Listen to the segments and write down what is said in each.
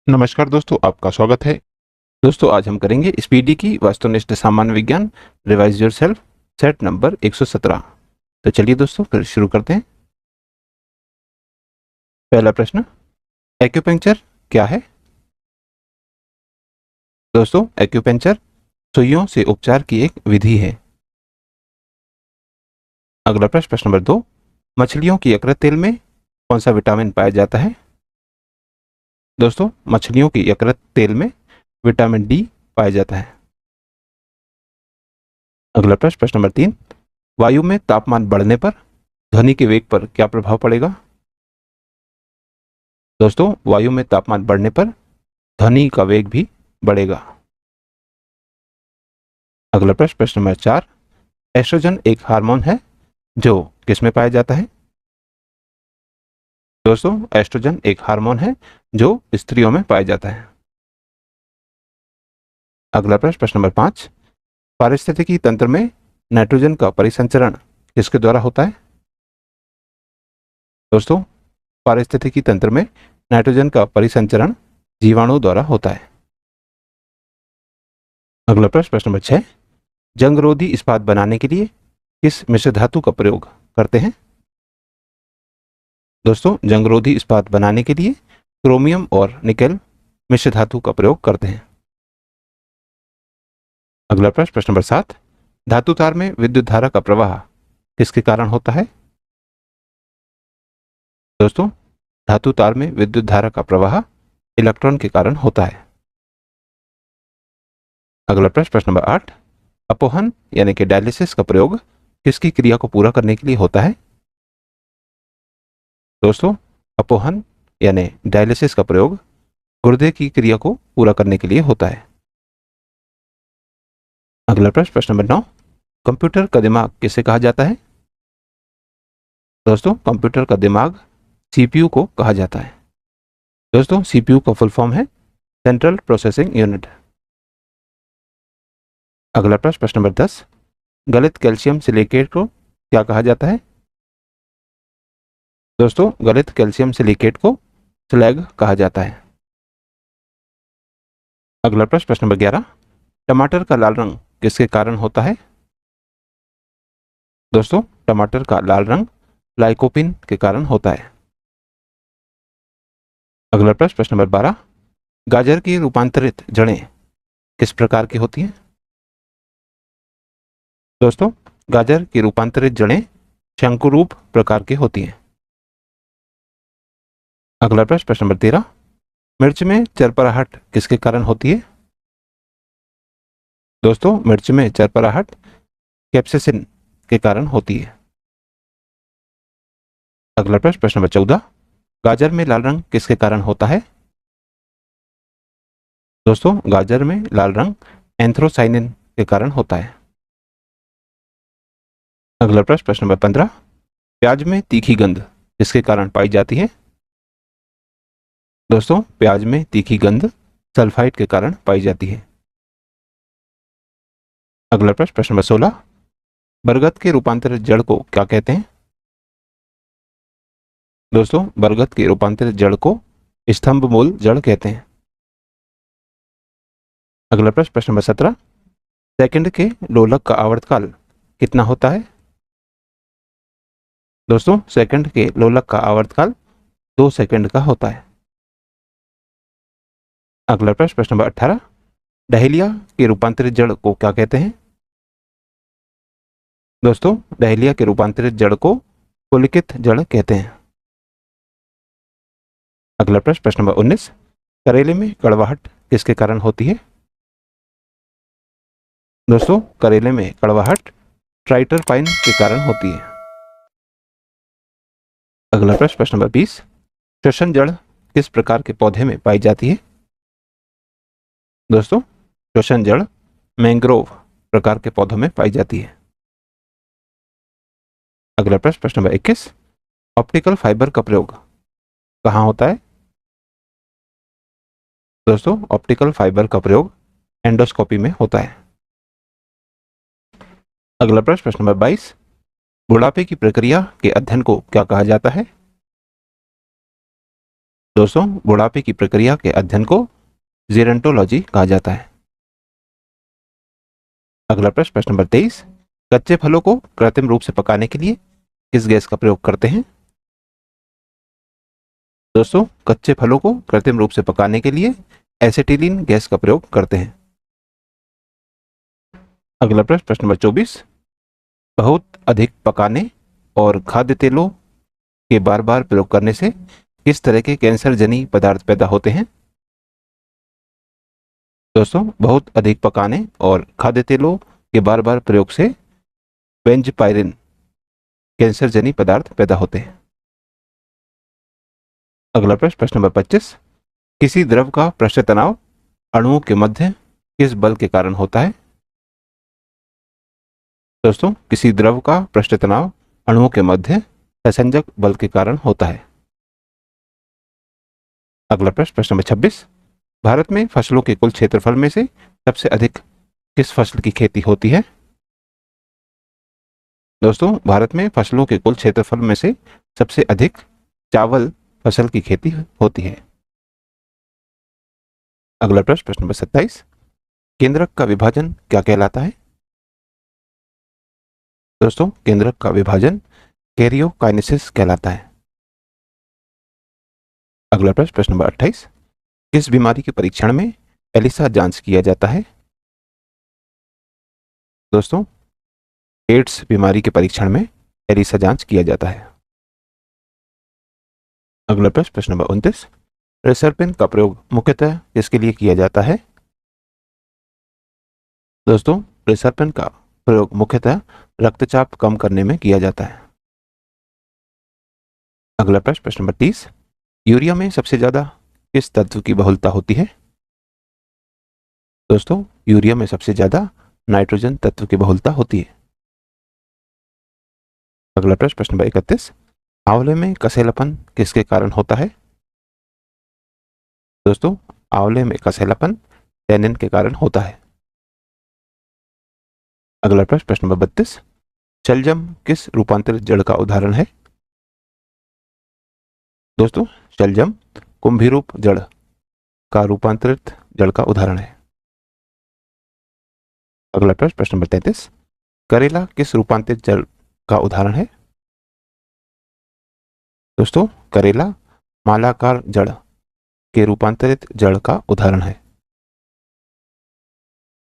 नमस्कार दोस्तों, आपका स्वागत है। दोस्तों, आज हम करेंगे स्पीडी की वस्तुनिष्ठ सामान्य विज्ञान रिवाइज योरसेल्फ सेट नंबर 117। तो चलिए दोस्तों, फिर शुरू करते हैं। पहला प्रश्न, एक्यूपंक्चर क्या है? दोस्तों, एक्यूपंक्चर सुइयों से उपचार की एक विधि है। अगला प्रश्न, प्रश्न नंबर 2, मछलियों की यकृत तेल में कौन सा विटामिन पाया जाता है? दोस्तों, मछलियों की यकृत तेल में विटामिन डी पाया जाता है। अगला प्रश्न, प्रश्न नंबर 3, वायु में तापमान बढ़ने पर ध्वनि के वेग पर क्या प्रभाव पड़ेगा? दोस्तों, वायु में तापमान बढ़ने पर ध्वनि का वेग भी बढ़ेगा। अगला प्रश्न, प्रश्न नंबर 4, एस्ट्रोजन एक हार्मोन है जो किसमें पाया जाता है? दोस्तों, एस्ट्रोजन एक हार्मोन है जो स्त्रियों में पाया जाता है। अगला प्रश्न, प्रश्न नंबर 5, पारिस्थितिकी तंत्र में नाइट्रोजन का परिसंचरण किसके द्वारा होता है? दोस्तों, पारिस्थितिकी तंत्र में नाइट्रोजन का परिसंचरण जीवाणु द्वारा होता है। अगला प्रश्न, प्रश्न नंबर 6, जंगरोधी इस्पात बनाने के लिए किस मिश्र धातु का प्रयोग करते हैं? दोस्तों, जंगरोधी इस्पात बनाने के लिए क्रोमियम और निकेल मिश्र धातु का प्रयोग करते हैं। अगला प्रश्न, प्रश्न नंबर 7, धातु तार में विद्युत धारा का प्रवाह किसके कारण होता है? दोस्तों, धातु तार में विद्युत धारा का प्रवाह इलेक्ट्रॉन के कारण होता है। अगला प्रश्न, प्रश्न नंबर 8, अपोहन यानी कि डायलिसिस का प्रयोग किसकी क्रिया को पूरा करने के लिए होता है? दोस्तों, अपोहन यानी डायलिसिस का प्रयोग गुर्दे की क्रिया को पूरा करने के लिए होता है। अगला प्रश्न, प्रश्न नंबर 9, कंप्यूटर का दिमाग किसे कहा जाता है? दोस्तों, कंप्यूटर का दिमाग सीपीयू को कहा जाता है। दोस्तों, सीपीयू का फुल फॉर्म है सेंट्रल प्रोसेसिंग यूनिट। अगला प्रश्न, प्रश्न नंबर 10, गलित कैल्शियम सिलिकेट को क्या कहा जाता है? दोस्तों, गलित कैल्शियम सिलिकेट को स्लैग कहा जाता है। अगला प्रश्न, प्रश्न नंबर 11, टमाटर का लाल रंग किसके कारण होता है? दोस्तों, टमाटर का लाल रंग लाइकोपिन के कारण होता है। अगला प्रश्न, प्रश्न नंबर 12, गाजर की रूपांतरित जड़ें किस प्रकार की होती हैं? दोस्तों, गाजर की रूपांतरित जड़ें शंकुरूप प्रकार की होती हैं। अगला प्रश्न, प्रश्न नंबर 13, मिर्च में चरपराहट किसके कारण होती है? दोस्तों, मिर्च में चरपराहट कैप्सेसिन के कारण होती है। अगला प्रश्न, प्रश्न नंबर 14, गाजर में लाल रंग किसके कारण होता है? दोस्तों, गाजर में लाल रंग एंथ्रोसाइनिन के कारण होता है। अगला प्रश्न, प्रश्न नंबर 15, प्याज में तीखी गंध किसके कारण पाई जाती है? दोस्तों, प्याज में तीखी गंध सल्फाइड के कारण पाई जाती है। अगला प्रश्न, प्रश्न नंबर 16, बरगद के रूपांतरित जड़ को क्या कहते हैं? दोस्तों, बरगद के रूपांतरित जड़ को स्तंभ मूल जड़ कहते हैं। अगला प्रश्न, प्रश्न नंबर 17, सेकंड के लोलक का आवर्तकाल कितना होता है? दोस्तों, सेकंड के लोलक का आवर्तकाल 2 सेकंड का होता है। अगला प्रश्न, प्रश्न नंबर 18, डहेलिया के रूपांतरित जड़ को क्या कहते हैं? दोस्तों, डहेलिया के रूपांतरित जड़ को पुलकित जड़ कहते हैं। अगला प्रश्न, प्रश्न नंबर 19, करेले में कड़वाहट किसके कारण होती है? दोस्तों, करेले में कड़वाहट ट्राइटरपाइन के कारण होती है। अगला प्रश्न, प्रश्न नंबर 20, श्वसन जड़ किस प्रकार के पौधे में पाई जाती है? दोस्तों, श्वसन जड़ मैंग्रोव प्रकार के पौधों में पाई जाती है। अगला प्रश्न, प्रश्न नंबर 21, ऑप्टिकल फाइबर का प्रयोग कहाँ होता है? दोस्तों, ऑप्टिकल फाइबर का प्रयोग एंडोस्कोपी में होता है। अगला प्रश्न, प्रश्न नंबर 22, बुढ़ापे की प्रक्रिया के अध्ययन को क्या कहा जाता है? दोस्तों, बुढ़ापे की प्रक्रिया के अध्ययन को जेरोंटोलॉजी कहा जाता है। अगला प्रश्न, प्रश्न नंबर 23, कच्चे फलों को कृत्रिम रूप से पकाने के लिए किस गैस का प्रयोग करते हैं? दोस्तों, कच्चे फलों को कृत्रिम रूप से पकाने के लिए एसिटिलीन गैस का प्रयोग करते हैं। अगला प्रश्न, प्रश्न नंबर 24, बहुत अधिक पकाने और खाद्य तेलों के बार बार प्रयोग करने से किस तरह के कैंसर जनी पदार्थ पैदा होते हैं? दोस्तों, बहुत अधिक पकाने और खाद्य तेलों के बार बार प्रयोग से बेंजपायरिन कैंसर जनी पदार्थ पैदा होते हैं। अगला प्रश्न, प्रश्न नंबर 25, किसी द्रव का पृष्ठ तनाव अणुओं के मध्य किस बल के कारण होता है? दोस्तों, किसी द्रव का पृष्ठ तनाव अणुओं के मध्य संसंजक बल के कारण होता है। अगला प्रश्न, प्रश्न नंबर 26, भारत में फसलों के कुल क्षेत्रफल में से सबसे अधिक किस फसल की खेती होती है? दोस्तों, भारत में फसलों के कुल क्षेत्रफल में से सबसे अधिक चावल फसल की खेती होती है। अगला प्रश्न, प्रश्न नंबर 27, केंद्रक का विभाजन क्या कहलाता है? दोस्तों, केंद्रक का विभाजन कैरियोकाइनेसिस कहलाता है। अगला प्रश्न, प्रश्न नंबर 28, किस बीमारी के परीक्षण में एलिसा जांच किया जाता है? दोस्तों, एड्स बीमारी के परीक्षण में एलिसा जांच किया जाता है। अगला प्रश्न, प्रश्न नंबर 29, रेसरपिन का प्रयोग मुख्यतः किसके लिए किया जाता है? दोस्तों, रेसरपिन का प्रयोग मुख्यतः रक्तचाप कम करने में किया जाता है। अगला प्रश्न, प्रश्न नंबर 30, यूरिया में सबसे ज्यादा किस तत्व की बहुलता होती है? दोस्तों, यूरिया में सबसे ज्यादा नाइट्रोजन तत्व की बहुलता होती है। अगला प्रश्न, प्रश्न नंबर 31, आंवले में कसेलापन किसके कारण होता है? दोस्तों, आंवले में कसेलापन टैनिन के कारण होता है। अगला प्रश्न, प्रश्न नंबर 32, शलजम किस रूपांतरित जड़ का उदाहरण है? दोस्तों, शलजम कुंभीरूप जड़ का रूपांतरित जड़ का उदाहरण है। अगला प्रश्न, प्रश्न नंबर 33, करेला किस रूपांतरित जड़ का उदाहरण है? दोस्तों, करेला मालाकार जड़ के रूपांतरित जड़ का उदाहरण है।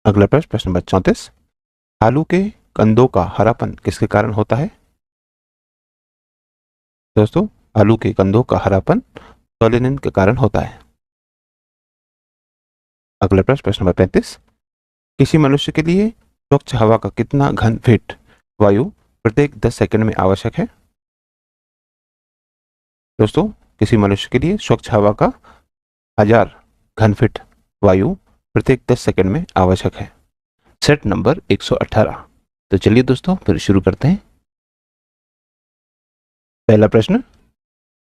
अगला प्रश्न, प्रश्न नंबर 34, आलू के कंदों का हरापन किसके कारण होता है? दोस्तों, आलू के कंदों का हरापन सोलिनिन के कारण होता है। अगला प्रश्न, प्रश्न नंबर 35, किसी मनुष्य के लिए स्वच्छ हवा का कितना घन फीट वायु प्रत्येक 10 सेकंड में आवश्यक है? दोस्तों, किसी मनुष्य के लिए स्वच्छ हवा का 1000 घन फीट वायु प्रत्येक 10 सेकंड में आवश्यक है। Set number 118। तो चलिए दोस्तों, फिर शुरू करते हैं। पहला प्रश्न,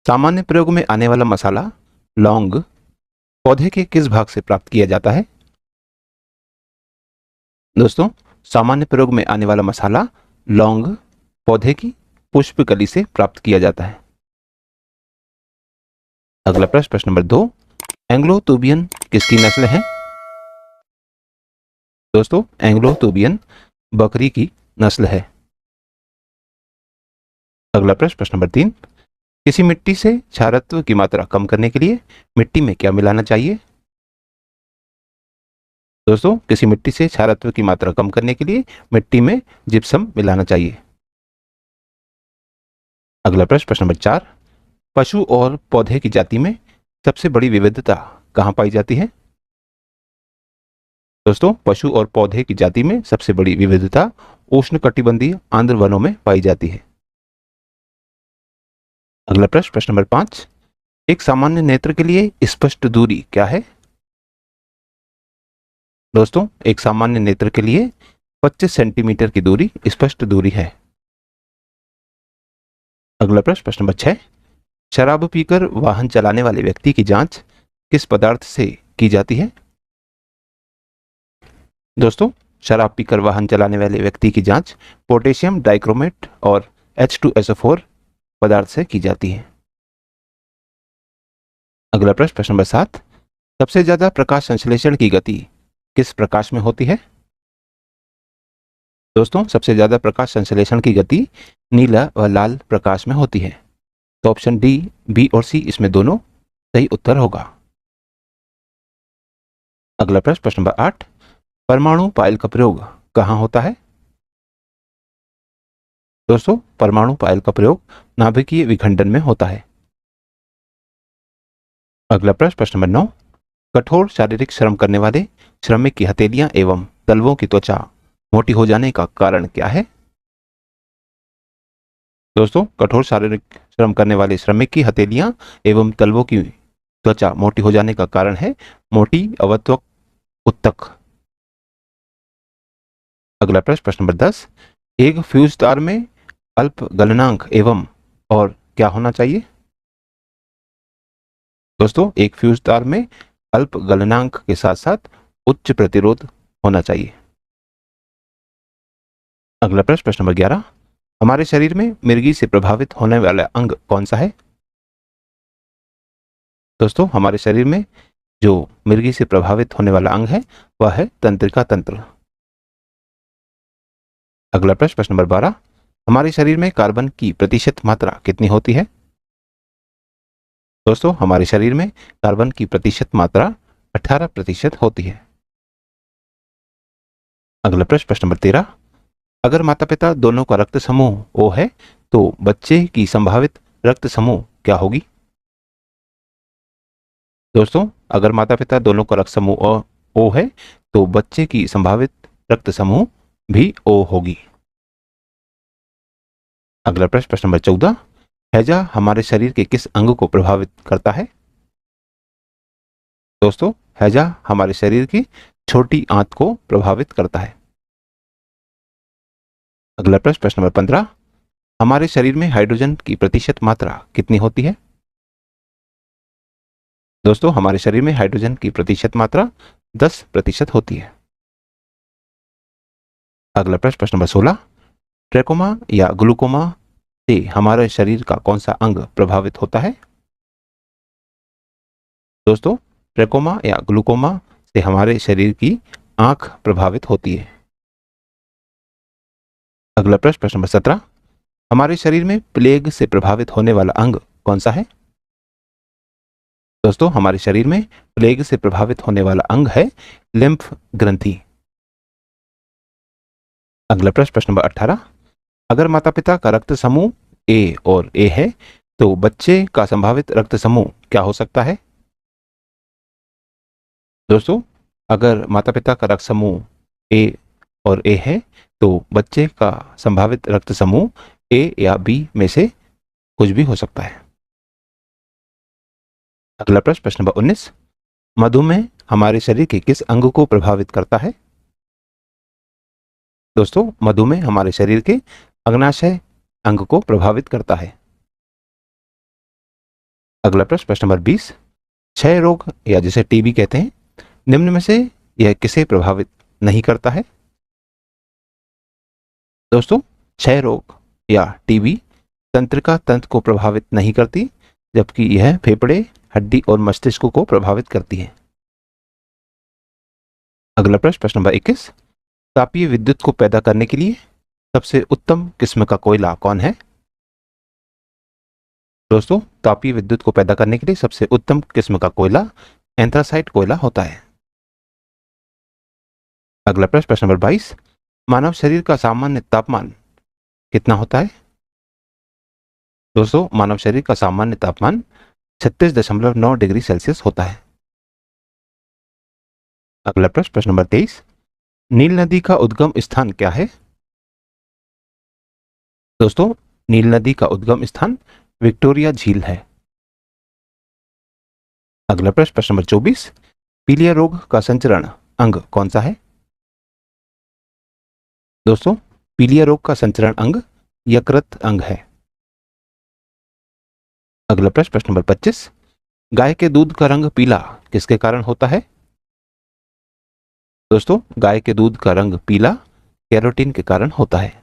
सामान्य प्रयोग में आने वाला मसाला लौंग पौधे के किस भाग से प्राप्त किया जाता है? दोस्तों, सामान्य प्रयोग में आने वाला मसाला लौंग पौधे की पुष्पकली से प्राप्त किया जाता है। अगला प्रश्न, प्रश्न नंबर 2, एंग्लोतोबियन किसकी नस्ल है? दोस्तों, एंग्लोतोबियन बकरी की नस्ल है। अगला प्रश्न, प्रश्न नंबर 3, किसी मिट्टी से क्षारत्व की मात्रा कम करने के लिए मिट्टी में क्या मिलाना चाहिए? दोस्तों, किसी मिट्टी से क्षारत्व की मात्रा कम करने के लिए मिट्टी में जिप्सम मिलाना चाहिए। अगला प्रश्न, प्रश्न नंबर 4, पशु और पौधे की जाति में सबसे बड़ी विविधता कहाँ पाई जाती है? दोस्तों, पशु और पौधे की जाति में सबसे बड़ी विविधता उष्णकटिबंधीय आर्द्र वनों में पाई जाती है। अगला प्रश्न, प्रश्न नंबर 5, एक सामान्य नेत्र के लिए स्पष्ट दूरी क्या है? दोस्तों, एक सामान्य नेत्र के लिए 25 सेंटीमीटर की दूरी स्पष्ट दूरी है। अगला प्रश्न, प्रश्न नंबर 6, शराब पीकर वाहन चलाने वाले व्यक्ति की जांच किस पदार्थ से की जाती है? दोस्तों, शराब पीकर वाहन चलाने वाले व्यक्ति की जांच पोटेशियम डाइक्रोमेट और H2SO4 पदार्थ से की जाती है। अगला प्रश्न, प्रश्न नंबर 7, सबसे ज्यादा प्रकाश संश्लेषण की गति किस प्रकाश में होती है? दोस्तों, सबसे ज्यादा प्रकाश संश्लेषण की गति नीला व लाल प्रकाश में होती है। तो ऑप्शन डी, बी और सी इसमें दोनों सही उत्तर होगा। अगला प्रश्न, प्रश्न नंबर 8, परमाणु पायल का प्रयोग कहाँ होता है? दोस्तों, परमाणु पायल का प्रयोग नाभिकीय विखंडन में होता है। अगला प्रश्न, प्रश्न नंबर 9, कठोर शारीरिक श्रम करने वाले श्रमिक की हथेलियां एवं तलवों की त्वचा मोटी हो जाने का कारण क्या है? दोस्तों, कठोर शारीरिक श्रम करने वाले श्रमिक की हथेलियां एवं तलवों की त्वचा मोटी हो जाने का कारण है मोटी अवत्वक उत्तक। अगला प्रश्न, प्रश्न नंबर 10, एक फ्यूज तार में अल्प गलनांक एवं और क्या होना चाहिए? दोस्तों, एक फ्यूज तार में अल्प गलनांक के साथ साथ उच्च प्रतिरोध होना चाहिए। अगला प्रश्न, प्रश्न नंबर 11, हमारे शरीर में मिर्गी से प्रभावित होने वाला अंग कौन सा है? दोस्तों, हमारे शरीर में जो मिर्गी से प्रभावित होने वाला अंग है वह है तंत्रिका तंत्र। अगला प्रश्न, प्रश्न नंबर 12, हमारे शरीर में कार्बन की प्रतिशत मात्रा कितनी होती है? दोस्तों, हमारे शरीर में कार्बन की प्रतिशत मात्रा 18% होती है। अगला प्रश्न, प्रश्न नंबर 13, अगर माता पिता दोनों का रक्त समूह O है तो बच्चे की संभावित रक्त समूह क्या होगी? दोस्तों, अगर माता पिता दोनों का रक्त समूह O है तो बच्चे की संभावित रक्त समूह भी O होगी। अगला प्रश्न, प्रश्न नंबर 14, हैजा हमारे शरीर के किस अंग को प्रभावित करता है? दोस्तों, हैजा हमारे शरीर की छोटी आंत को प्रभावित करता है। अगला प्रश्न, प्रश्न नंबर 15, हमारे शरीर में हाइड्रोजन की प्रतिशत मात्रा कितनी होती है? दोस्तों, हमारे शरीर में हाइड्रोजन की प्रतिशत मात्रा 10% होती है। अगला प्रश्न, प्रश्न नंबर 16, ट्रेकोमा या ग्लूकोमा से हमारे शरीर का कौन सा अंग प्रभावित होता है? दोस्तों, ट्रेकोमा या ग्लूकोमा से हमारे शरीर की आंख प्रभावित होती है। अगला प्रश्न, प्रश्न नंबर 17, हमारे शरीर में प्लेग से प्रभावित होने वाला अंग कौन सा है? दोस्तों, हमारे शरीर में प्लेग से प्रभावित होने वाला अंग है लिम्फ ग्रंथि। अगला प्रश्न, प्रश्न नंबर 18, अगर माता पिता का रक्त समूह ए और ए है तो बच्चे का संभावित रक्त समूह क्या हो सकता है? दोस्तों, अगर माता पिता का रक्त समूह ए और ए है तो बच्चे का संभावित रक्त समूह ए या बी में से कुछ भी हो सकता है। अगला प्रश्न, प्रश्न नंबर 19, मधुमेह हमारे शरीर के किस अंग को प्रभावित करता है? दोस्तों, मधुमेह हमारे शरीर के अग्नाशय अंग को प्रभावित करता है। अगला प्रश्न, प्रश्न नंबर 20, क्षय रोग या जिसे टीबी कहते हैं, निम्न में से यह किसे प्रभावित नहीं करता है? दोस्तों, क्षय रोग या टीबी तंत्रिका तंत्र को प्रभावित नहीं करती, जबकि यह फेफड़े, हड्डी और मस्तिष्क को प्रभावित करती है। अगला प्रश्न, प्रश्न नंबर 21, तापीय विद्युत को पैदा करने के लिए सबसे उत्तम किस्म का कोयला कौन है? दोस्तों, तापीय विद्युत को पैदा करने के लिए सबसे उत्तम किस्म का कोयला एंथ्रासाइट कोयला होता है। अगला प्रश्न, प्रश्न नंबर 22, मानव शरीर का सामान्य तापमान कितना होता है? दोस्तों, मानव शरीर का सामान्य तापमान 36.9 डिग्री सेल्सियस होता है। अगला प्रश्न, प्रश्न नंबर 23, नील नदी का उद्गम स्थान क्या है? दोस्तों, नील नदी का उद्गम स्थान विक्टोरिया झील है। अगला प्रश्न, प्रश्न नंबर 24, पीलिया रोग का संचरण अंग कौन सा है? दोस्तों, पीलिया रोग का संचरण अंग यकृत अंग है। अगला प्रश्न, प्रश्न नंबर 25, गाय के दूध का रंग पीला किसके कारण होता है? दोस्तों, गाय के दूध का रंग पीला कैरोटीन के कारण होता है।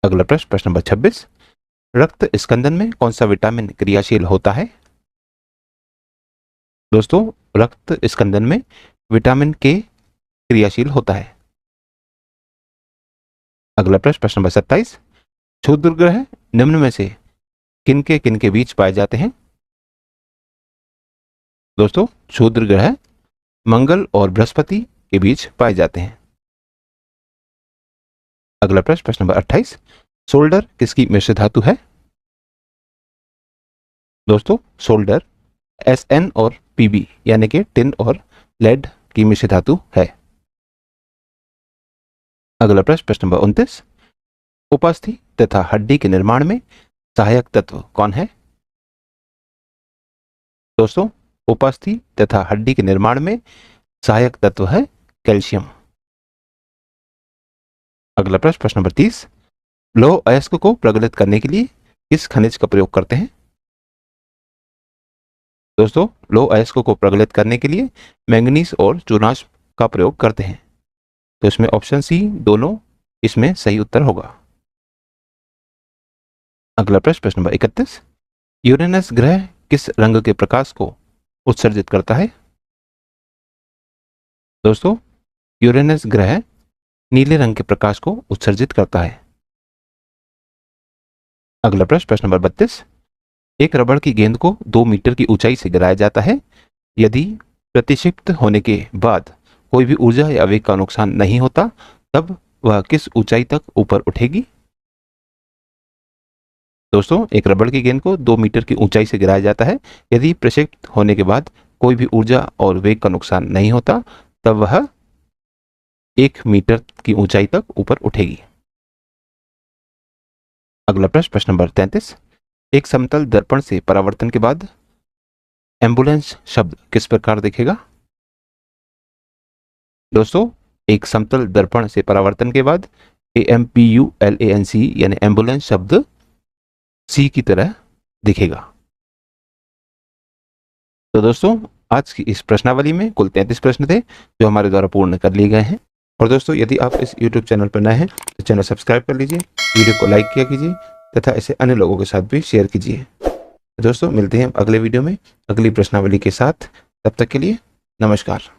अगला प्रश्न, प्रश्न नंबर 26, रक्त स्कंदन में कौन सा विटामिन क्रियाशील होता है? दोस्तों रक्त स्कंदन में विटामिन के क्रियाशील होता है। अगला प्रश्न, प्रश्न नंबर 27, क्षुद्र ग्रह निम्न में से किन के बीच पाए जाते हैं? दोस्तों क्षुद्र ग्रह मंगल और बृहस्पति के बीच पाए जाते हैं। अगला प्रश्न, प्रश्न नंबर 28, सोल्डर किसकी मिश्र धातु है? दोस्तों सोल्डर Sn और Pb यानी कि टिन और लेड की मिश्र धातु है। अगला प्रश्न, प्रश्न नंबर 29, उपास्थि तथा हड्डी के निर्माण में सहायक तत्व कौन है? दोस्तों उपास्थि तथा हड्डी के निर्माण में सहायक तत्व है कैल्शियम। अगला प्रश्न, प्रश्न नंबर 30, लौह अयस्क को प्रज्वलित करने के लिए किस खनिज का प्रयोग करते हैं? दोस्तों लौह अयस्क को प्रज्वलित करने के लिए मैंगनीज और चूनाश का प्रयोग करते हैं। तो इसमें ऑप्शन सी दोनों इसमें सही उत्तर होगा। अगला प्रश्न, प्रश्न नंबर 31, यूरेनस ग्रह किस रंग के प्रकाश को उत्सर्जित करता है? दोस्तों यूरेनस ग्रह नीले रंग के प्रकाश को उत्सर्जित करता है। अगला प्रश्न, प्रश्न नंबर 32, एक रबड़ की गेंद को 2 मीटर की ऊंचाई से गिराया जाता है, यदि प्रतिक्षिप्त होने के बाद कोई भी ऊर्जा या वेग का नुकसान नहीं होता तब वह किस ऊंचाई तक ऊपर उठेगी? दोस्तों एक रबड़ की गेंद को 2 मीटर की ऊंचाई से गिराया जाता है, यदि प्रक्षेपित होने के बाद कोई भी ऊर्जा और वेग का नुकसान नहीं होता तब वह 1 मीटर की ऊंचाई तक ऊपर उठेगी। अगला प्रश्न, प्रश्न नंबर 33, एक समतल दर्पण से परावर्तन के बाद एम्बुलेंस शब्द किस प्रकार दिखेगा? दोस्तों एक समतल दर्पण से परावर्तन के बाद AMBULANC यानी एम्बुलेंस शब्द सी की तरह दिखेगा। तो दोस्तों आज की इस प्रश्नावली में कुल 33 प्रश्न थे जो हमारे द्वारा पूर्ण कर लिए गए हैं। और दोस्तों यदि आप इस YouTube चैनल पर नए हैं तो चैनल सब्सक्राइब कर लीजिए, वीडियो को लाइक किया कीजिए तथा ऐसे अन्य लोगों के साथ भी शेयर कीजिए। दोस्तों मिलते हैं अगले वीडियो में अगली प्रश्नावली के साथ, तब तक के लिए नमस्कार।